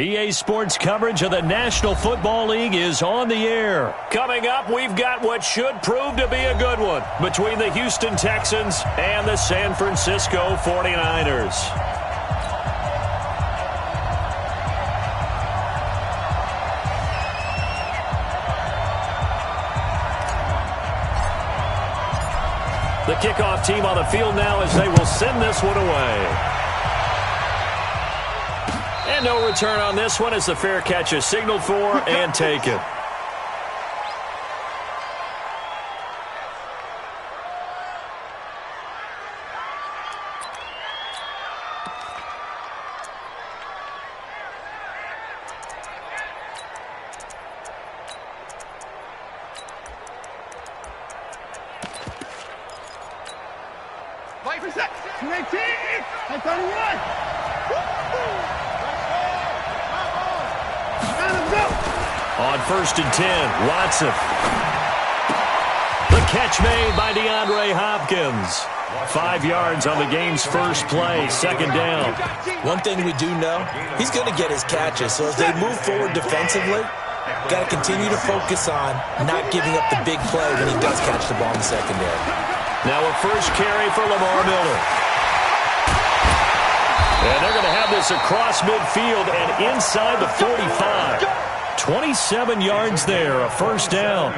EA Sports coverage of the National Football League is on the air. Coming up, we've got what should prove to be a good one between the Houston Texans and the San Francisco 49ers. The kickoff team on the field now as they will send this one away. And no return on this one as the fair catch is signaled for and taken. On 1st and 10, Watson. The catch made by DeAndre Hopkins. 5 yards on the game's first play, 2nd down. One thing we do know, he's going to get his catches. So as they move forward defensively, got to continue to focus on not giving up the big play when he does catch the ball in the secondary. Now a first carry for Lamar Miller. And they're going to have this across midfield and inside the 45. 27 yards there, a 1st down.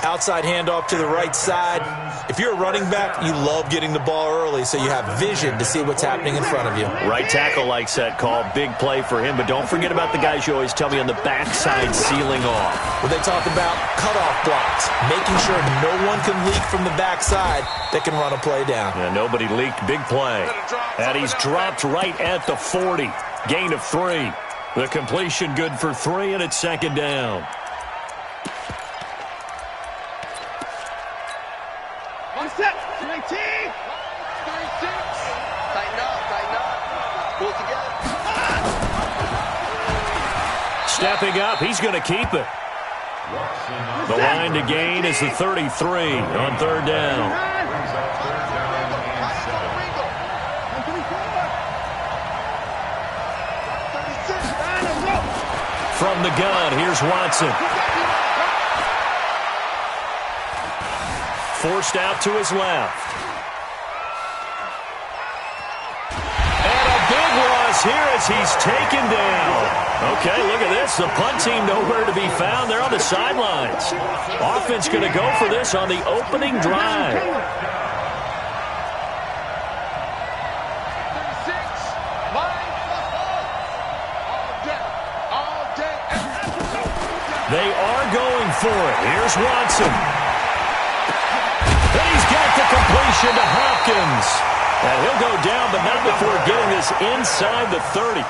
Outside handoff to the right side. If you're a running back, you love getting the ball early so you have vision to see what's happening in front of you. Right tackle likes that call. Big play for him, but don't forget about the guys you always tell me on the backside sealing off. When they talk about cutoff blocks, making sure no one can leak from the backside that can run a play down. Yeah, nobody leaked. Big play. And he's dropped right at the 40. Gain of 3. The completion good for 3, and it's 2nd down. On set, 19. 36. Tighten up. Pull together. Stepping up, he's going to keep it. The line to gain is the 33 on 3rd down. From the gun, here's Watson. Forced out to his left. And a big loss here as he's taken down. Okay, look at this. The punt team nowhere to be found. They're on the sidelines. Offense going to go for this on the opening drive. They are going for it. Here's Watson. And he's got the completion to Hopkins. And he'll go down, but not before getting this inside the 30.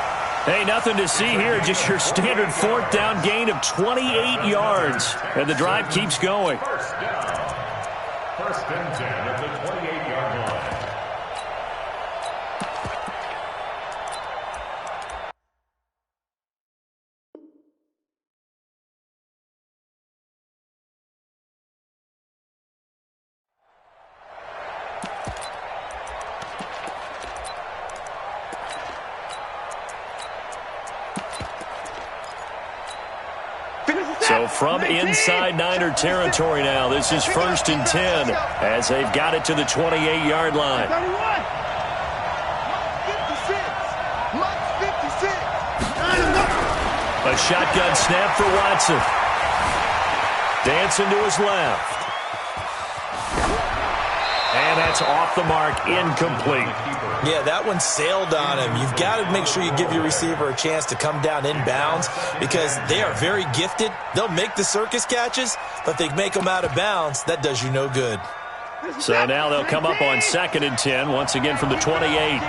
Hey, nothing to see here. Just your standard 4th down gain of 28 yards. And the drive keeps going. First and 10 at the 28-yard line. So from inside Niner territory now, this is 1st and 10 as they've got it to the 28-yard line. A shotgun snap for Watson. Dancing to his left. And that's off the mark, incomplete. Yeah, that one sailed on him. You've got to make sure you give your receiver a chance to come down inbounds because they are very gifted. They'll make the circus catches, but if they make them out of bounds, that does you no good. So now they'll come up on 2nd and 10, once again from the 28.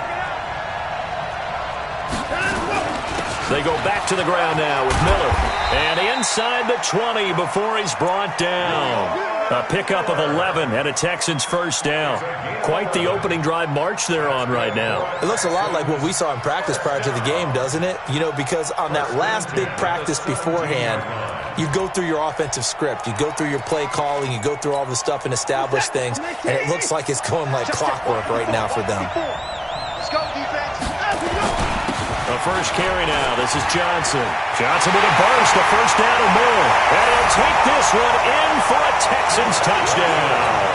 They go back to the ground now with Miller. And inside the 20 before he's brought down. A pickup of 11 and a Texans 1st down. Quite the opening drive march they're on right now. It looks a lot like what we saw in practice prior to the game, doesn't it? You know, because on that last big practice beforehand, you go through your offensive script. You go through your play calling. You go through all the stuff and establish things. And it looks like it's going like clockwork right now for them. A first carry now. This is Johnson. Johnson with a burst. A first down or more. And he'll take this one in for a Texans touchdown.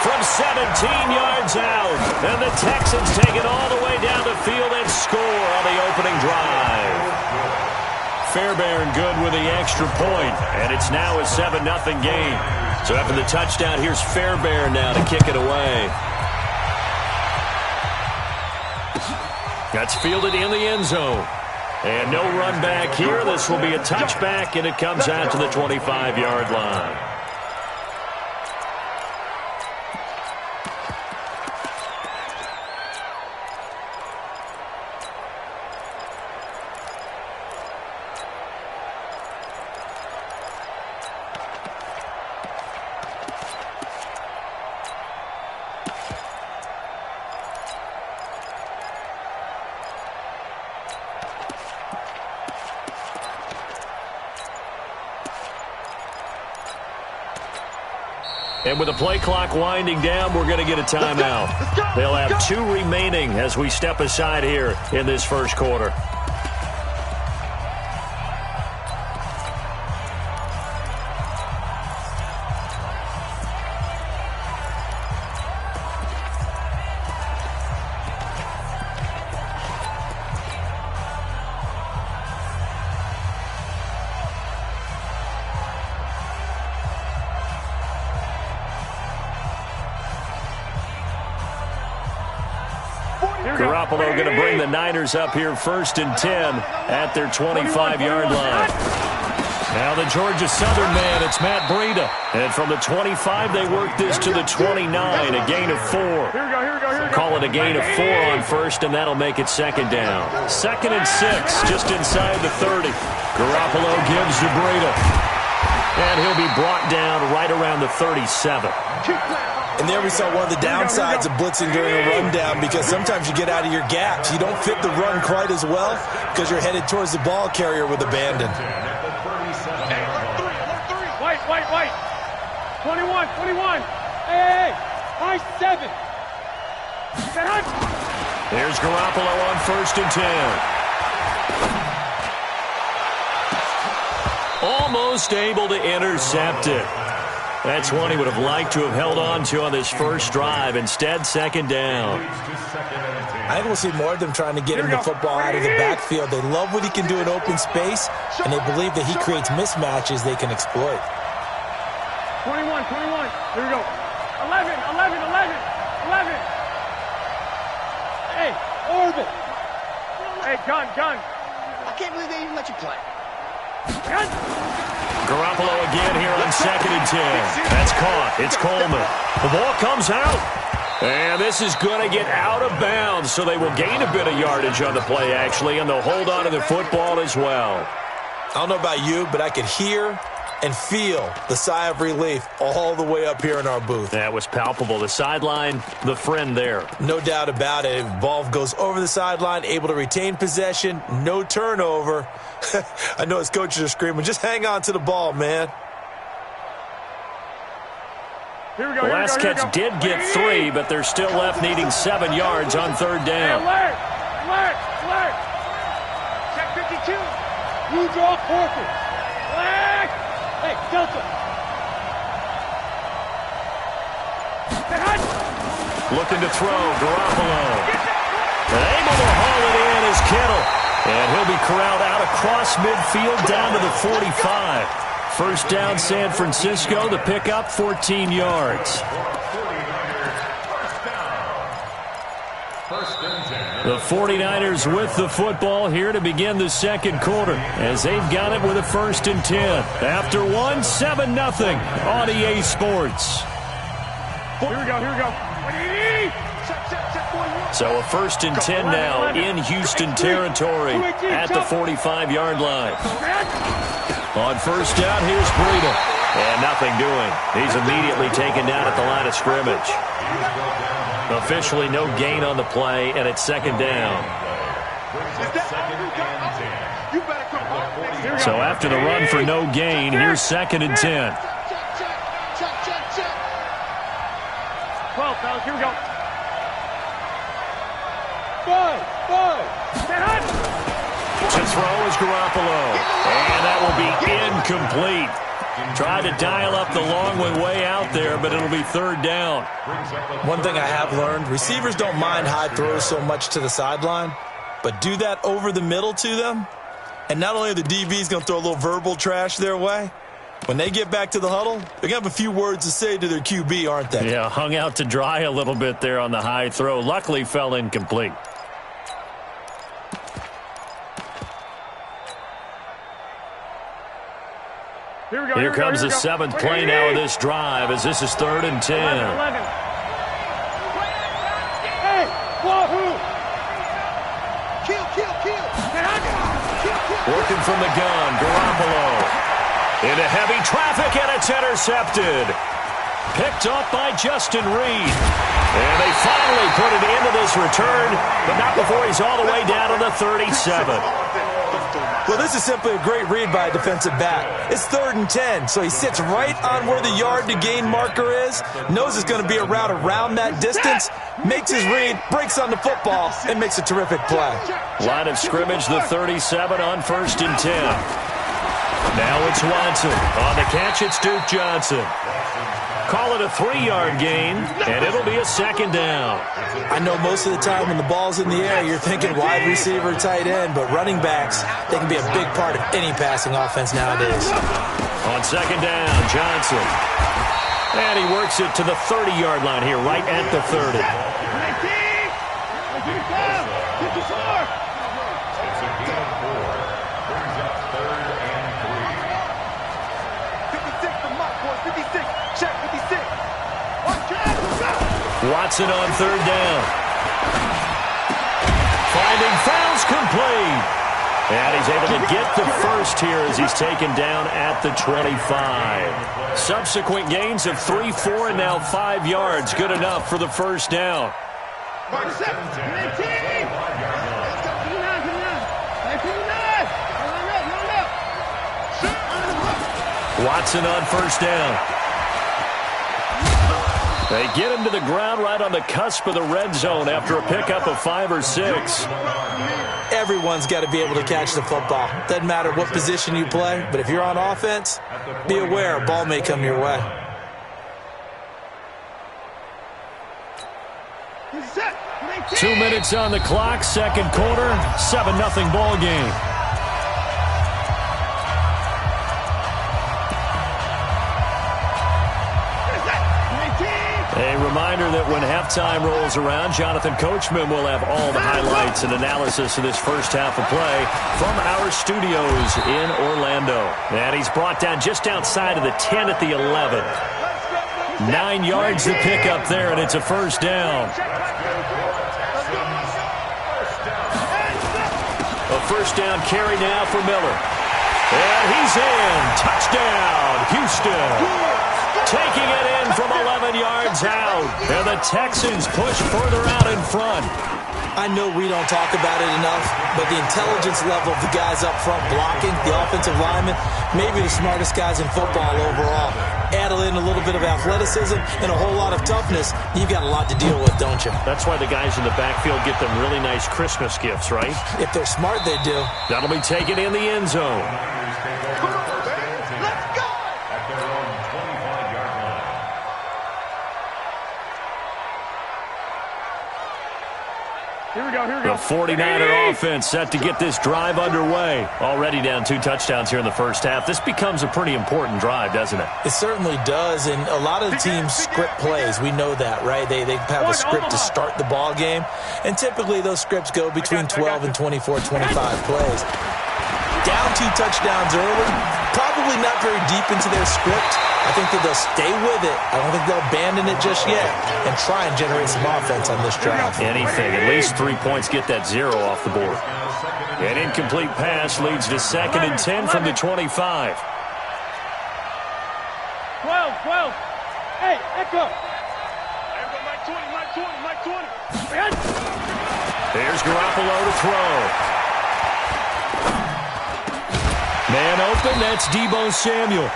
From 17 yards out. And the Texans take it all the way down the field and score on the opening drive. Fairbairn good with the extra point. And it's now a 7-0 game. So after the touchdown, here's Fairbairn now to kick it away. That's fielded in the end zone. And no run back here. This will be a touchback, and it comes out to the 25-yard line. And with the play clock winding down, we're going to get a timeout. They'll have 2 remaining as we step aside here in this first quarter. Garoppolo going to bring the Niners up here 1st and 10 at their 25-yard line. Now the Georgia Southern man, it's Matt Breida. And from the 25, they work this to the 29, a gain of 4. Call it a gain of 4 on first, and that'll make it 2nd down. 2nd and 6, just inside the 30. Garoppolo gives to Breida. And he'll be brought down right around the 37. And there we saw one of the downsides of blitzing during a rundown, because sometimes you get out of your gaps. You don't fit the run quite as well because you're headed towards the ball carrier with abandon. Hey, alert 3. White. 21. Hey, high 7. Here's Garoppolo on 1st and 10. Almost able to intercept it. That's one he would have liked to have held on to on this first drive. Instead, 2nd down. I think we'll see more of them trying to get him the football out of the backfield. They love what he can do in open space, and they believe that he creates mismatches they can exploit. 21. Here we go. 11. Hey, orbit. Hey, gun. I can't believe they even let you play. Gun. Garoppolo again here on 2nd and 10. That's caught. It's Coleman. The ball comes out. And this is going to get out of bounds, so they will gain a bit of yardage on the play, actually, and they'll hold on to the football as well. I don't know about you, but I could hear and feel the sigh of relief all the way up here in our booth. That was palpable. The sideline, the friend there. No doubt about it. Ball goes over the sideline, able to retain possession, no turnover. I know his coaches are screaming, just hang on to the ball, man. Here we go. The last catch did get 3, but they're still left needing 7 yards on 3rd down. Alert. Check 52. You draw forfeit. Flag. Hey, Delta. Looking to throw, Garoppolo. And able to haul it in is Kittle. And he'll be corralled out across midfield down to the 45. First down, San Francisco. The pickup, 14 yards. The 49ers with the football here to begin the 2nd quarter as they've got it with a 1st and 10. After 7-0 on EA Sports. Here we go. So a 1st and 10 now in Houston territory at the 45-yard line. On 1st down, here's Breida. And nothing doing. He's immediately taken down at the line of scrimmage. Officially no gain on the play, and it's 2nd down. So after the run for no gain, here's 2nd and 10. 12, fellas, here we go. 5. throw is Garoppolo. And that will be incomplete. Tried to dial up the long one way out there, but it'll be third down. One thing I have learned, receivers don't mind high throws so much to the sideline, but do that over the middle to them, and not only are the DBs going to throw a little verbal trash their way, when they get back to the huddle, they're going to have a few words to say to their QB, aren't they? Yeah, hung out to dry a little bit there on the high throw. Luckily fell incomplete. Here comes the seventh play now of this drive as this is 3rd and 10. 11. Hey, wahoo! Kill. Working from the gun, Garoppolo. Into heavy traffic, and it's intercepted. Picked off by Justin Reed. And they finally put it into this return, but not before he's all the way down to the 37. Well, this is simply a great read by a defensive back. It's 3rd and 10, so he sits right on where the yard-to-gain marker is, knows it's going to be a route around that distance, makes his read, breaks on the football, and makes a terrific play. Line of scrimmage, the 37 on 1st and 10. Now it's Watson. On the catch, it's Duke Johnson. Call it a 3-yard gain, and it'll be a 2nd down. I know most of the time when the ball's in the air, you're thinking wide receiver, tight end, but running backs, they can be a big part of any passing offense nowadays. On 2nd down, Johnson. And he works it to the 30-yard line here, right at the 30. It's a gain of 4. Brings up 3rd and 3. 56 from my boy, 56. Check 56. Watson on 3rd down. Finding Fowles complete. And he's able to get the first here as he's taken down at the 25. Subsequent gains of 3, 4, and now 5 yards. Good enough for the first down. Watson on 1st down. They get him to the ground right on the cusp of the red zone after a pickup of 5 or 6. Everyone's got to be able to catch the football. Doesn't matter what position you play, but if you're on offense, be aware a ball may come your way. Two minutes on the clock, 2nd quarter, 7-0 ball game. A reminder that when halftime rolls around, Jonathan Coachman will have all the highlights and analysis of this first half of play from our studios in Orlando. And he's brought down just outside of the 10 at the 11. 9 yards to pick up there, and it's a 1st down. A 1st down carry now for Miller. And he's in. Touchdown, Houston. Taking it in from 11 yards out. And the Texans push further out in front. I know we don't talk about it enough, but the intelligence level of the guys up front blocking, the offensive linemen, maybe the smartest guys in football overall. Add in a little bit of athleticism and a whole lot of toughness, you've got a lot to deal with, don't you? That's why the guys in the backfield get them really nice Christmas gifts, right? If they're smart, they do. That'll be taken in the end zone. The 49er offense set to get this drive underway. Already down 2 touchdowns here in the first half. This becomes a pretty important drive, doesn't it? It certainly does, and a lot of the teams script plays. We know that, right? They have a script to start the ball game, and typically those scripts go between 12 and 24, 25 plays. Down 2 touchdowns early, probably not very deep into their script. I think that they'll stay with it. I don't think they'll abandon it just yet and try and generate some offense on this drive. Anything. At least 3 points, get that 0 off the board. An incomplete pass leads to 2nd and 10 from the 25. 12. Hey, Echo. Mike 20. There's Garoppolo to throw. Man open, that's Deebo Samuel.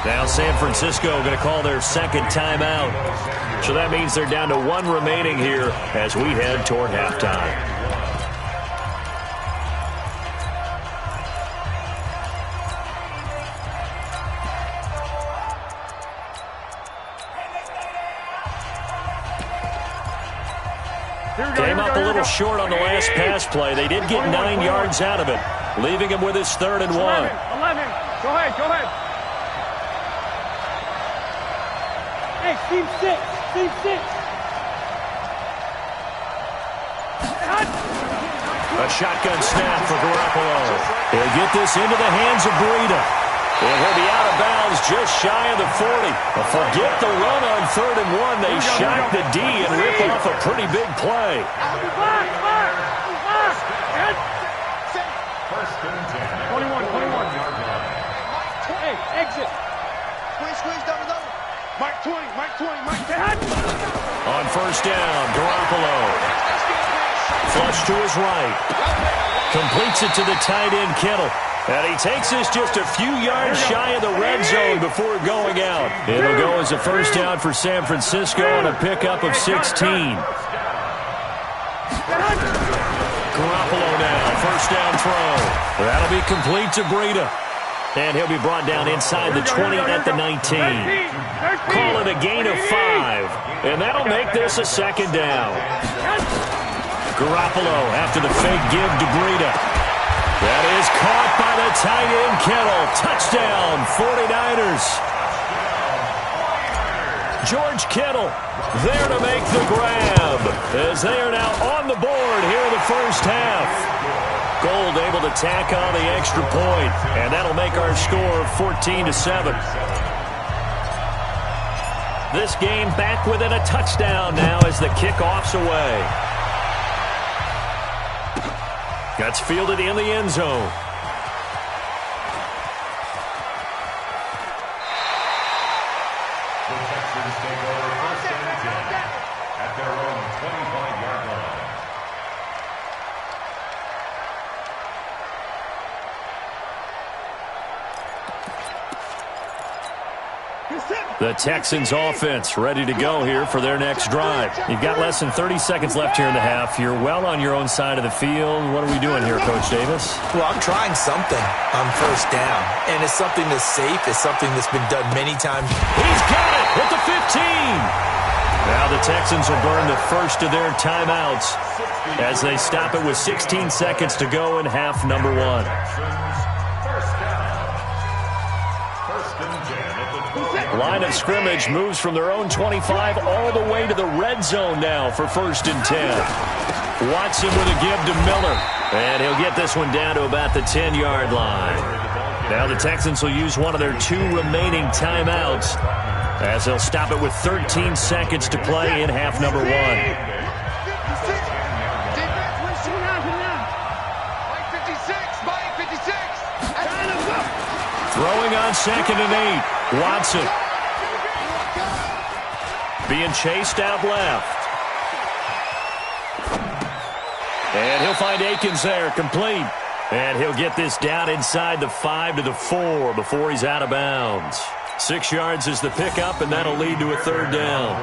Now San Francisco going to call their 2nd timeout. So that means they're down to 1 remaining here as we head toward halftime. Came up a little short on the last pass play. They did get 9 yards out of it, leaving him with his 3rd and 1. 11. Go ahead. Hey, team 6. A shotgun snap for Garoppolo. He'll get this into the hands of Breida. And he'll be out of bounds just shy of the 40. But forget the run on 3rd and 1. They shock the D and rip off a pretty big play. First and 10. 21. Hey, exit. Squeeze, double. Mark 20. On 1st down, Garoppolo. Flush to his right. Completes it to the tight end, Kittle. And he takes this just a few yards shy of the red zone before going out. It'll go as a 1st down for San Francisco on a pickup of 16. Garoppolo now, 1st down throw. That'll be complete to Breida. And he'll be brought down inside the 20 at the 19. Call it a gain of 5. And that'll make this a 2nd down. Garoppolo after the fake give to Breida. That is caught by the tight end, Kittle. Touchdown, 49ers. George Kittle there to make the grab as they are now on the board here in the 1st half. Gold able to tack on the extra point, and that'll make our score 14-7. This game back within a touchdown now as the kickoff's away. That's fielded in the end zone. The Texans take over 1st and 10 at their own 25-yard line. The Texans offense ready to go here for their next drive. You've got less than 30 seconds left here in the half. You're well on your own side of the field. What are we doing here, Coach Davis? Well, I'm trying something on 1st down, and it's something that's safe. It's something that's been done many times. He's got it at the 15. Now the Texans will burn the first of their timeouts as they stop it with 16 seconds to go in half number 1. First down. 1st and 10 at the 12. Line of scrimmage moves from their own 25 all the way to the red zone now for 1st and 10. Watson with a give to Miller. And he'll get this one down to about the 10-yard line. Now the Texans will use one of their 2 remaining timeouts as they'll stop it with 13 seconds to play in half number 1. Throwing on 2nd and 8. Watson. Being chased out left. And he'll find Akins there, complete. And he'll get this down inside the 5 to the 4 before he's out of bounds. 6 yards is the pickup, and that'll lead to a 3rd down.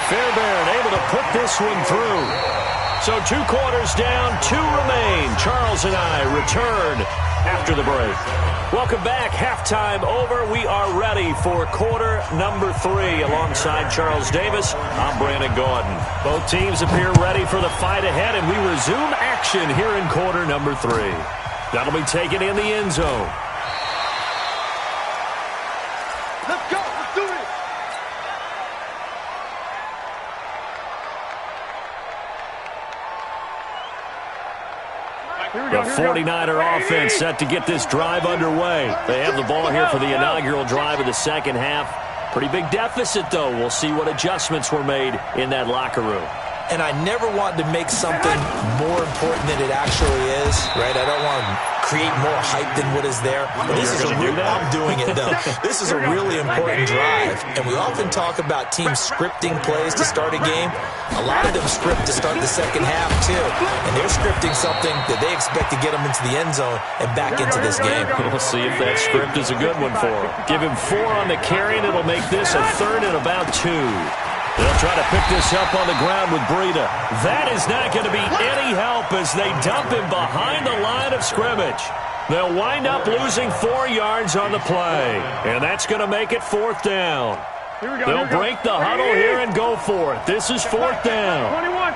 Fairbairn able to put this one through. So 2 quarters down, 2 remain. Charles and I return after the break. Welcome back. Halftime over. We are ready for quarter number 3. Alongside Charles Davis, I'm Brandon Gaudin. Both teams appear ready for the fight ahead, and we resume action here in quarter number 3. That'll be taken in the end zone. Let's go. Let's do this. The 49er offense set to get this drive underway. They have the ball here for the inaugural drive of the 2nd half. Pretty big deficit, though. We'll see what adjustments were made in that locker room. And I never want to make something more important than it actually is, right? I don't want to create more hype than what is there. But this is I'm doing it, though. This is a really important drive. And we often talk about teams scripting plays to start a game. A lot of them script to start the 2nd half, too. And they're scripting something that they expect to get them into the end zone and back into this game. We'll see if that script is a good one for them. Give him 4 on the carry, and it'll make this a 3rd and about 2. They'll try to pick this up on the ground with Breida. That is not going to be any help as they dump him behind the line of scrimmage. They'll wind up losing 4 yards on the play, and that's going to make it 4th down. Here we go. They'll break the huddle here and go for it. This is 4th down. 21.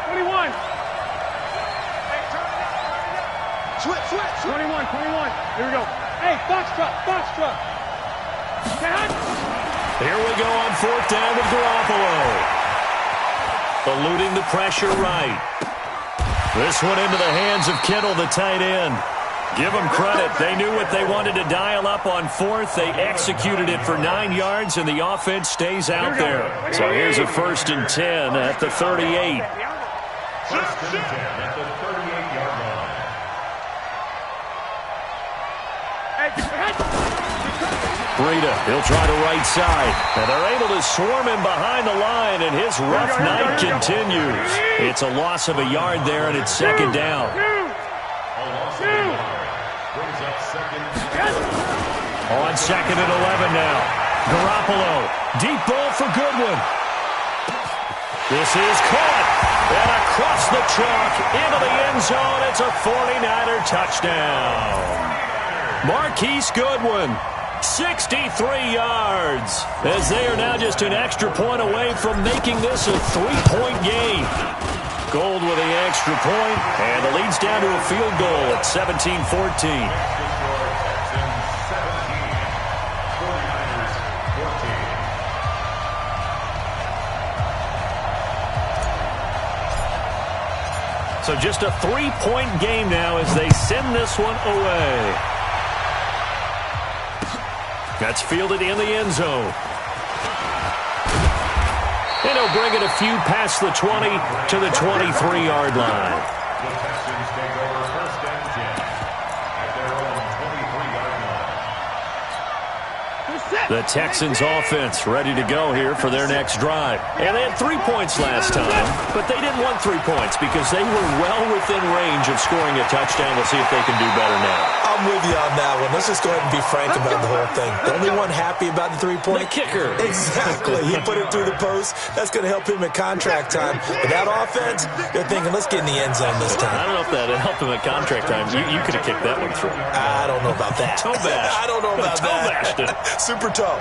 Switch. 21. Here we go. Hey, Foxtrot. Here we go on 4th down with Garoppolo. Eluding the pressure right. This one into the hands of Kittle, the tight end. Give them credit. They knew what they wanted to dial up on 4th. They executed it for 9 yards, and the offense stays out there. So here's a 1st and 10 at the 38. 1st and 10 at the 38-yard line. Breida, he'll try to right side. And they're able to swarm him behind the line, and his rough night continues. It's a loss of a yard there, and it's 2nd down. On 2nd and 11 now. Garoppolo, deep ball for Goodwin. This is caught. And across the chalk into the end zone. It's a 49er touchdown. Marquise Goodwin, 63 yards. As they are now just an extra point away from making this a 3-point game. Gold with the extra point, and the lead's down to a field goal at 17-14. So just a 3-point game now as they send this one away. That's fielded in the end zone. And he'll bring it a few past the 20 to the 23-yard line. The Texans take over 1st and 10 at their own 23-yard line. The Texans offense ready to go here for their next drive. And they had 3 points last time, but they didn't want 3 points because they were well within range of scoring a touchdown. We'll see if they can do better now. I'm with you on that one. Let's just go ahead and be frank about the whole thing. The only one happy about the 3-point? The kicker. Exactly. He put it through the post. That's going to help him at contract time. But that offense, they're thinking, let's get in the end zone this time. I don't know if that helped him at contract time. You could have kicked that one through. I don't know about that. Toe bash. I don't know about toe that. Bashed it. Super toe.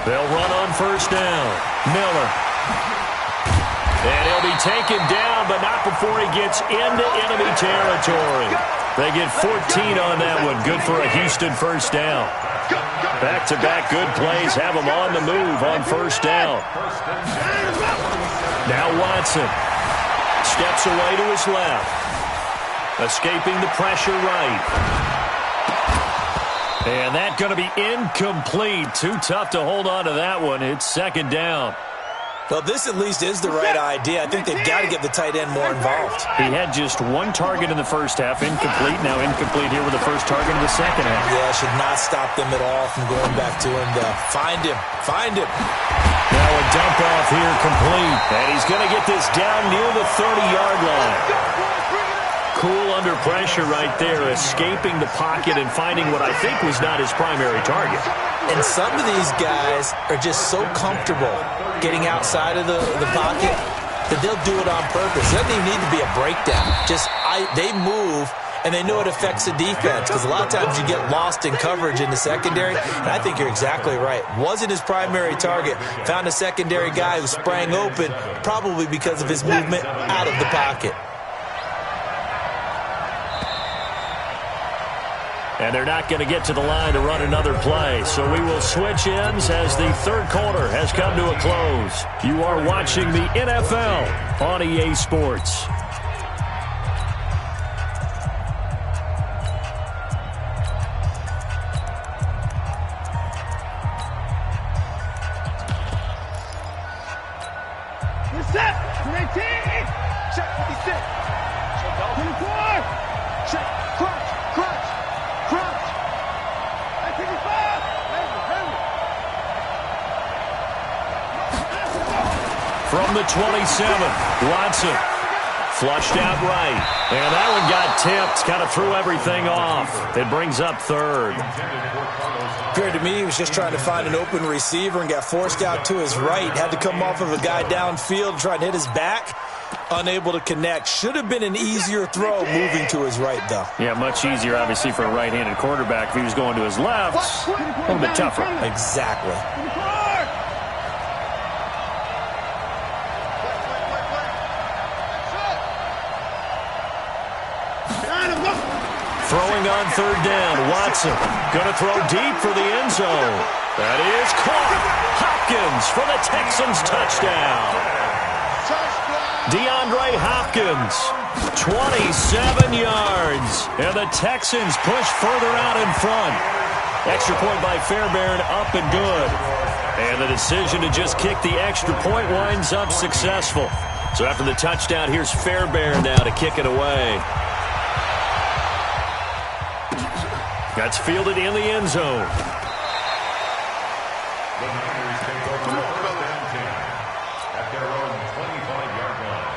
They'll run on 1st down. Miller. And he'll be taken down, but not before he gets into enemy territory. They get 14 on that one. Good for a Houston 1st down. Back-to-back good plays have them on the move on 1st down. Now Watson steps away to his left. Escaping the pressure right. And that's going to be incomplete. Too tough to hold on to that one. It's 2nd down. Well, this at least is the right idea. I think they've got to get the tight end more involved. He had just 1 target in the first half. Incomplete. Now incomplete here with the first target in the second half. Yeah, should not stop them at all from going back to him. Find him. Now a dump off here complete. And he's going to get this down near the 30-yard line. Cool under pressure right there, escaping the pocket and finding what I think was not his primary target. And some of these guys are just so comfortable getting outside of the pocket that they'll do it on purpose. It doesn't even need to be a breakdown. They move, and they know it affects the defense because a lot of times you get lost in coverage in the secondary, and I think you're exactly right. Wasn't his primary target. Found a secondary guy who sprang open, probably because of his movement out of the pocket. And they're not going to get to the line to run another play. So we will switch ends as the 3rd quarter has come to a close. You are watching the NFL on EA Sports. You're set. 19. Check 56. Check 24. Check. Crunch. From the 27, Watson flushed out right. And that one got tipped, kind of threw everything off. It brings up 3rd. Appeared to me he was just trying to find an open receiver and got forced out to his right. Had to come off of a guy downfield trying to hit his back. Unable to connect. Should have been an easier throw moving to his right, though. Yeah, much easier, obviously, for a right-handed quarterback. If he was going to his left, a little bit tougher. Exactly. Throwing on third down, Watson going to throw deep for the end zone. That is caught. Hopkins for the Texans touchdown. DeAndre Hopkins, 27 yards. And the Texans push further out in front. Extra point by Fairbairn, up and good. And the decision to just kick the extra point winds up successful. So after the touchdown, here's Fairbairn now to kick it away. That's fielded in the end zone. The Niners take over first and 10 at their own 25-yard line.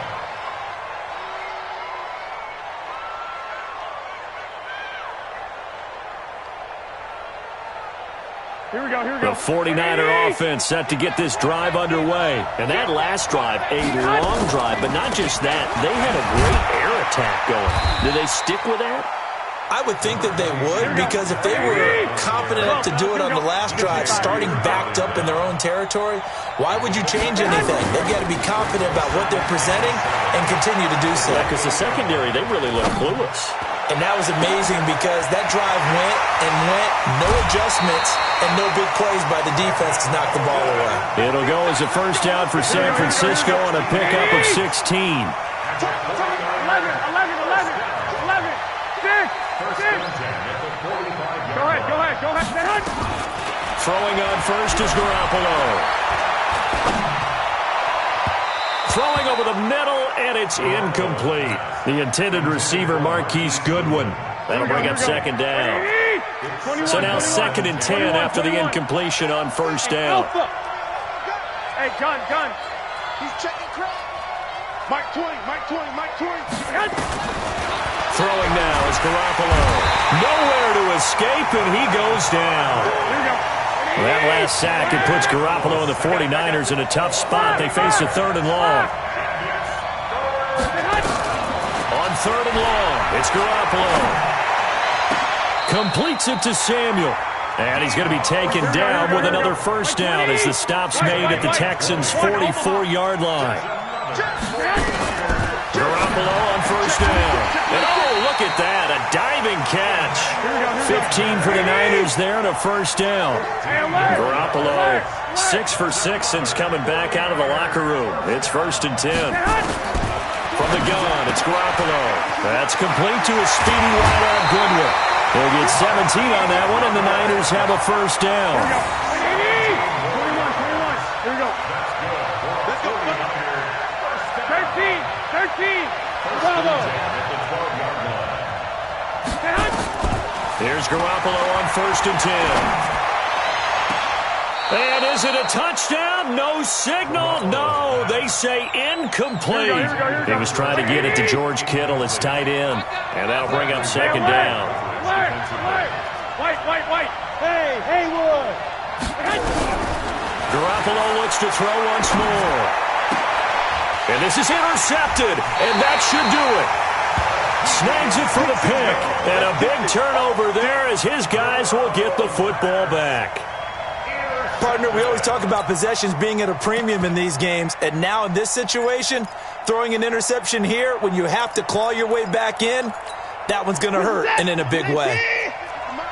Here we go. The 49er offense set to get this drive underway. And that last drive, a long drive, but not just that. They had a great air attack going. Do they stick with that? I would think that they would, because if they were confident enough to do it on the last drive, starting backed up in their own territory, why would you change anything? They've got to be confident about what they're presenting and continue to do so. Yeah, because the secondary, they really look clueless. And that was amazing because that drive went and went, no adjustments, and no big plays by the defense to knock the ball away. It'll go as a first down for San Francisco on a pickup of 16. 11. Go ahead. Throwing on first is Garoppolo. Throwing over the middle, and it's incomplete. The intended receiver, Marquise Goodwin. That'll bring up second down. So now 2nd and 10 after the incompletion on first down. Hey, John. He's checking crowd. Mike 20. Throwing now is Garoppolo. Nowhere to escape, and he goes down. That last sack, it puts Garoppolo and the 49ers in a tough spot. They face a 3rd and long. On 3rd and long, it's Garoppolo. Completes it to Samuel. And he's going to be taken down with another first down as the stop's made at the Texans' 44-yard line. Garoppolo on first down. And look at that, a diving catch. 15 for the Niners there and a first down. Garoppolo, 6 for 6 since coming back out of the locker room. It's 1st and 10. From the gun, it's Garoppolo. That's complete to a speedy wideout Goodwin. They'll get 17 on that one, and the Niners have a first down. 13. Bravo. Here's Garoppolo on 1st and 10. And is it a touchdown? No signal. No, they say incomplete. He was trying to get it to George Kittle, his tight end. And that'll bring up second down. White. Hey, Haywood. Garoppolo looks to throw once more. And this is intercepted, and that should do it. Snags it for the pick, and a big turnover there as his guys will get the football back. Partner, we always talk about possessions being at a premium in these games, and now in this situation, throwing an interception here when you have to claw your way back in, that one's going to hurt, and in a big way.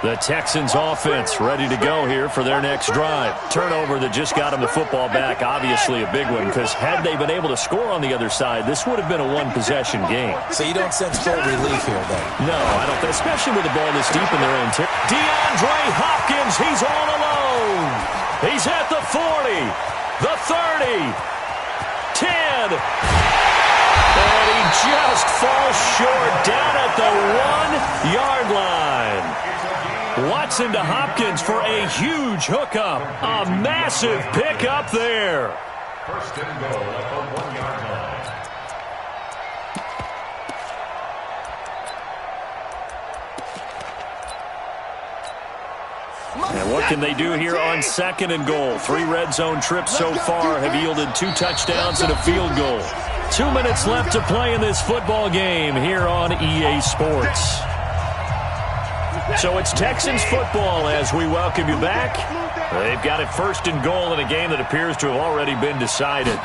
The Texans offense ready to go here for their next drive. Turnover that just got them the football back, obviously a big one, because had they been able to score on the other side, this would have been a one-possession game. So you don't sense full relief here, though? No, I don't, especially with the ball this deep in their own territory. DeAndre Hopkins, he's all alone. He's at the 40, the 30, 10. And he just falls short down at the 1-yard line. Watson to Hopkins for a huge hookup. A massive pickup there. 1st and goal at the 1-yard line. And what can they do here on 2nd and goal? 3 red zone trips so far have yielded 2 touchdowns and a field goal. 2 minutes left to play in this football game here on EA Sports. So it's Texans football as we welcome you back. They've got it 1st and goal in a game that appears to have already been decided.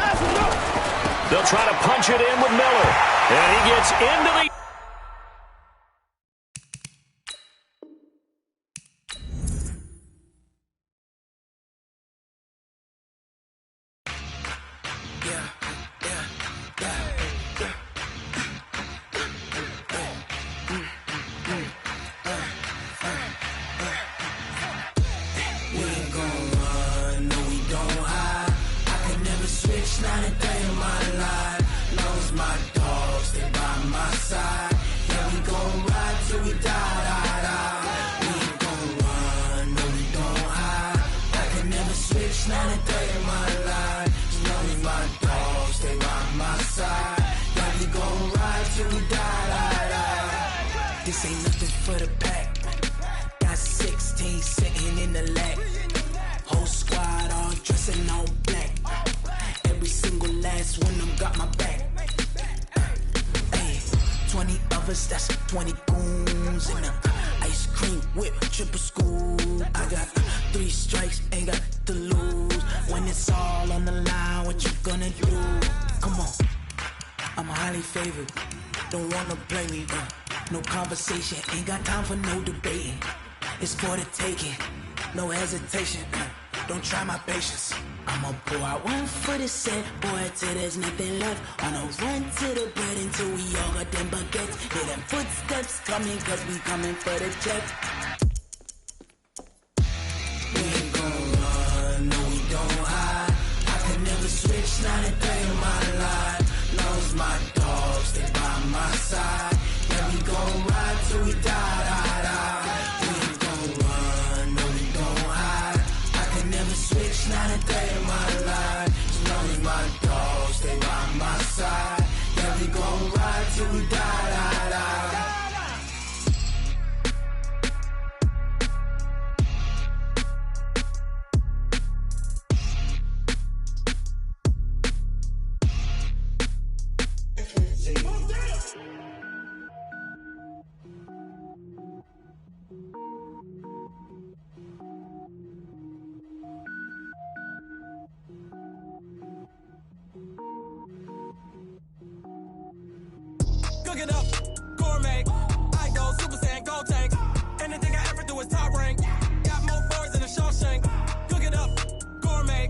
They'll try to punch it in with Miller. And he gets into the... This ain't nothing for the pack. Got 16 sitting in the lap. Whole squad all dressing all black. Every single last one of them got my back. Hey, 20 of us, that's 20 goons in the ice cream whip, triple school. I got 3 strikes, ain't got to lose. When it's all on the line, what you gonna do? Come on, I'm highly favored. Don't wanna play me, no conversation, ain't got time for no debating. It's for the taking, no hesitation. Don't try my patience. I'ma pour out one for the set, boy, till there's nothing left. On a run to the bread until we all got them baguettes. Hear them footsteps coming, cause we coming for the check. We ain't gon' run, no we don't hide. I can never switch, not a day in my life. Knows my dogs, they by my side. Yeah, we gon' ride till we die, die, die. We ain't gon' run, no we don't hide. I can never switch, not a day in my life. As long as my dogs stay by my side. Yeah, we gon' ride till we die, die, die. Cook it up, gourmet. I go Super Saiyan, Gold Tank. Anything I ever do is top rank. Got more boards than a Shawshank. Cook it up, gourmet.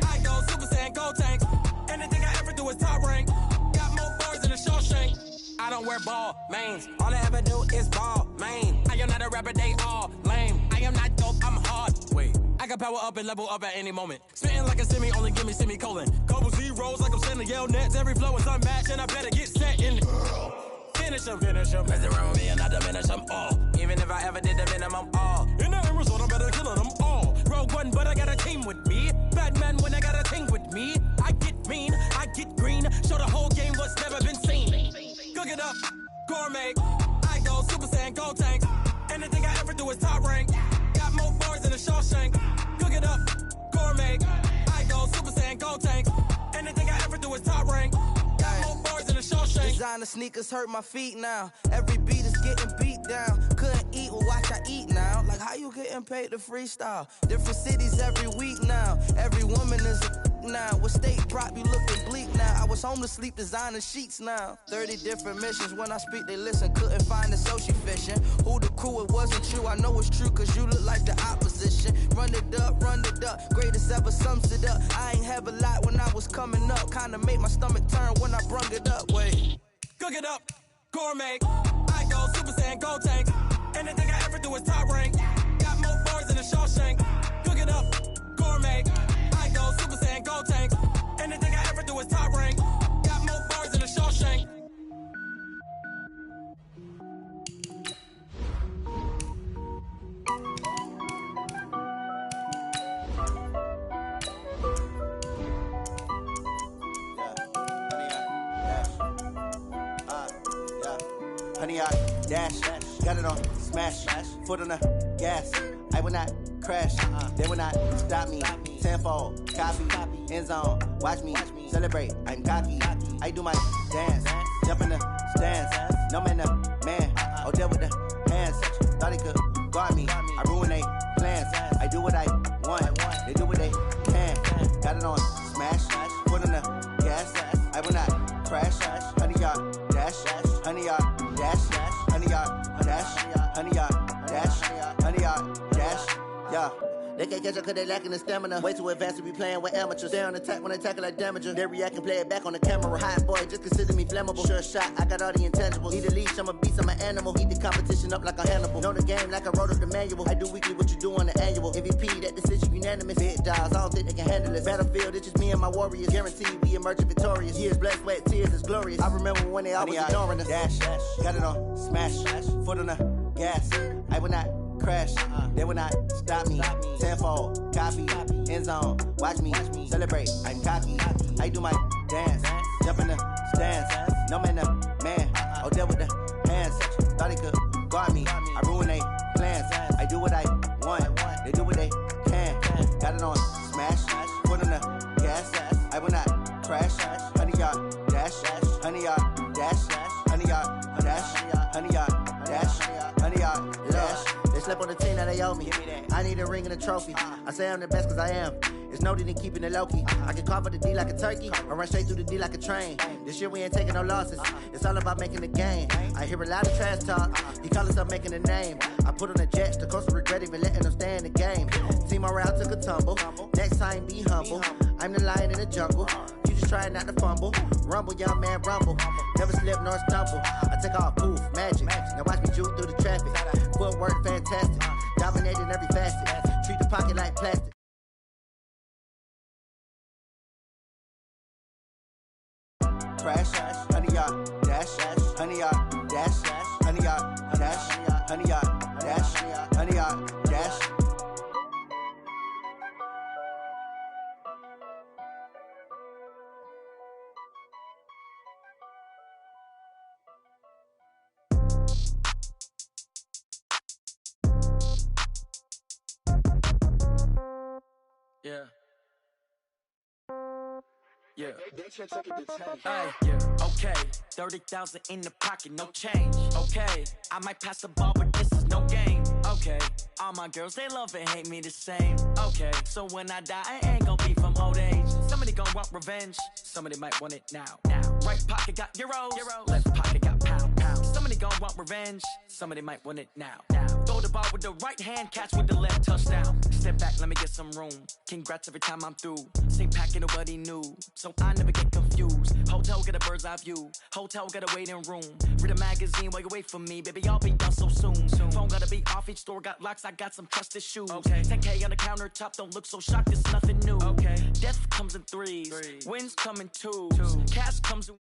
I go Super Saiyan, Gold Tank. Anything I ever do is top rank. Got more boards than a Shawshank. I don't wear ball mains. All I ever do is ball main. I am not a rapper, they all lame. I am not dope, I'm hard. Wait, I can power up and level up at any moment. Spitting like a semi, only give me semicolon. Couple zeros like I'm sending yell nets. Every flow is unmatched and I better get set in. Finish him. Mess around with me and I diminish them all. Even if I ever did the minimum all. In the end result, I'm better killing them all. Rogue One, but I got a team with me. Batman when I got a team with me. I get mean, I get green. Show the whole game what's never been seen. Cook it up, gourmet. I go Super Saiyan, Gold Tank. Anything I ever do is top rank. Got more bars than a Shawshank. Cook it up, gourmet. I go Super Saiyan, Gold Tank. Anything I ever do is top rank. Got more bars than a Shawshank. Designer sneakers hurt my feet now. Every beat is getting beat down. Couldn't eat, well watch I eat now. Like how you getting paid to freestyle? Different cities every week now. Every woman is a now. With state prop, you looking bleak now. I was home to sleep designing sheets now. 30 different missions. When I speak, they listen. Couldn't find the social fishing. Who the crew, it wasn't true. I know it's true, cause you look like the opposition. Run it up. Greatest ever sums it up. I ain't have a lot when I was coming up. Kinda made my stomach turn when I brung it up. Wait. Cook it up, gourmet. I go Super Saiyan, Gold Tank. Anything I ever do is top rank. Got more bars than a Shawshank. Cook it up, gourmet. I go Super Saiyan, Gold Tank. Anything I ever do is top rank. Got more bars than a Shawshank. Honey, I dash, got it on, smash, foot on the gas. I will not crash, they will not stop me. Tenfold, copy, end zone, watch me celebrate. I'm cocky, I do my dance. Jump in the stands. No man, the man. Oh, deal with the hands. Thought he could guard me. I ruin they plans. I do what I want. They do what they can. Got it on smash. Foot on the gas. I will not crash. Honey yard dash. Honey yard dash. Honey yard dash. Honey yard dash. Honey yard dash. Yeah. They can't catch up cause they lacking the stamina. Way too advanced to be playing with amateurs. Stay on attack when I tackle like damager. They react and play it back on the camera. Hot boy, just consider me flammable. Sure shot, I got all the intangibles. Need a leash, I'm a beast, I'm an animal. Heat the competition up like a Hannibal. Know the game like I wrote up the manual. I do weekly what you do on the annual. MVP, that decision unanimous. Big dials, I don't think they can handle it. Battlefield, it's just me and my warriors. Guaranteed we emerging victorious. Years, blood, sweat, tears, it's glorious. I remember when they always ignoring us. Dash, got it on smash. Foot on the gas. I will not crash, they will not stop me. Tenfold, copy, end zone, watch me celebrate. I'm cocky, I do my dance, jump in the stands. No man, the man. Oh, deal with the hands. Thought he could guard me. I ruin they plans. I do what I want. They do what they can. Got it on smash, foot on the gas. I will not crash. Honey yard dash, honey yard dash, honey yard dash, honey yard dash, honey yard dash. They slept on the team that they owe me. I need a ring and a trophy. I say I'm the best cause I am. It's no need in keeping it low-key. I can carve up the D like a turkey or run straight through the D like a train. This year we ain't taking no losses. It's all about making the game. I hear a lot of trash talk. You call us up making a name. I put on the jets. The coach will regret even letting them stay in the game. Team morale took a tumble. Next time be humble. I'm the lion in the jungle. You just trying not to fumble. Rumble, young man, rumble. Never slip nor stumble. I take off, poof, magic. Now watch me juke through the traffic. Footwork fantastic. Dominating every facet. Treat the pocket like plastic. Crash, honey yard dash, honey yard dash, honey yard dash, honey yard dash, honey yard dash. Yeah. Yeah. Hey, yeah. Okay, 30,000 in the pocket, no change. Okay, I might pass the ball, but this is no game. Okay, all my girls, they love and hate me the same. Okay, so when I die, I ain't gon' be from old age. Somebody gon' want revenge, somebody might want it now. Right pocket got euros, left pocket got pound. Somebody gon' want revenge, somebody might want it now. Throw the ball with the right hand, catch with the left, touchdown. Step back, let me get some room. Congrats every time I'm through. Same packet, nobody knew, so I never get confused. Hotel get a bird's eye view. Hotel got a waiting room. Read a magazine while you wait for me, baby. I'll be done so soon. Phone gotta be off. Each store got locks. I got some trusted shoes. 10K on the countertop. Don't look so shocked. It's nothing new. Death comes in threes. Wins come in twos. Cash comes in.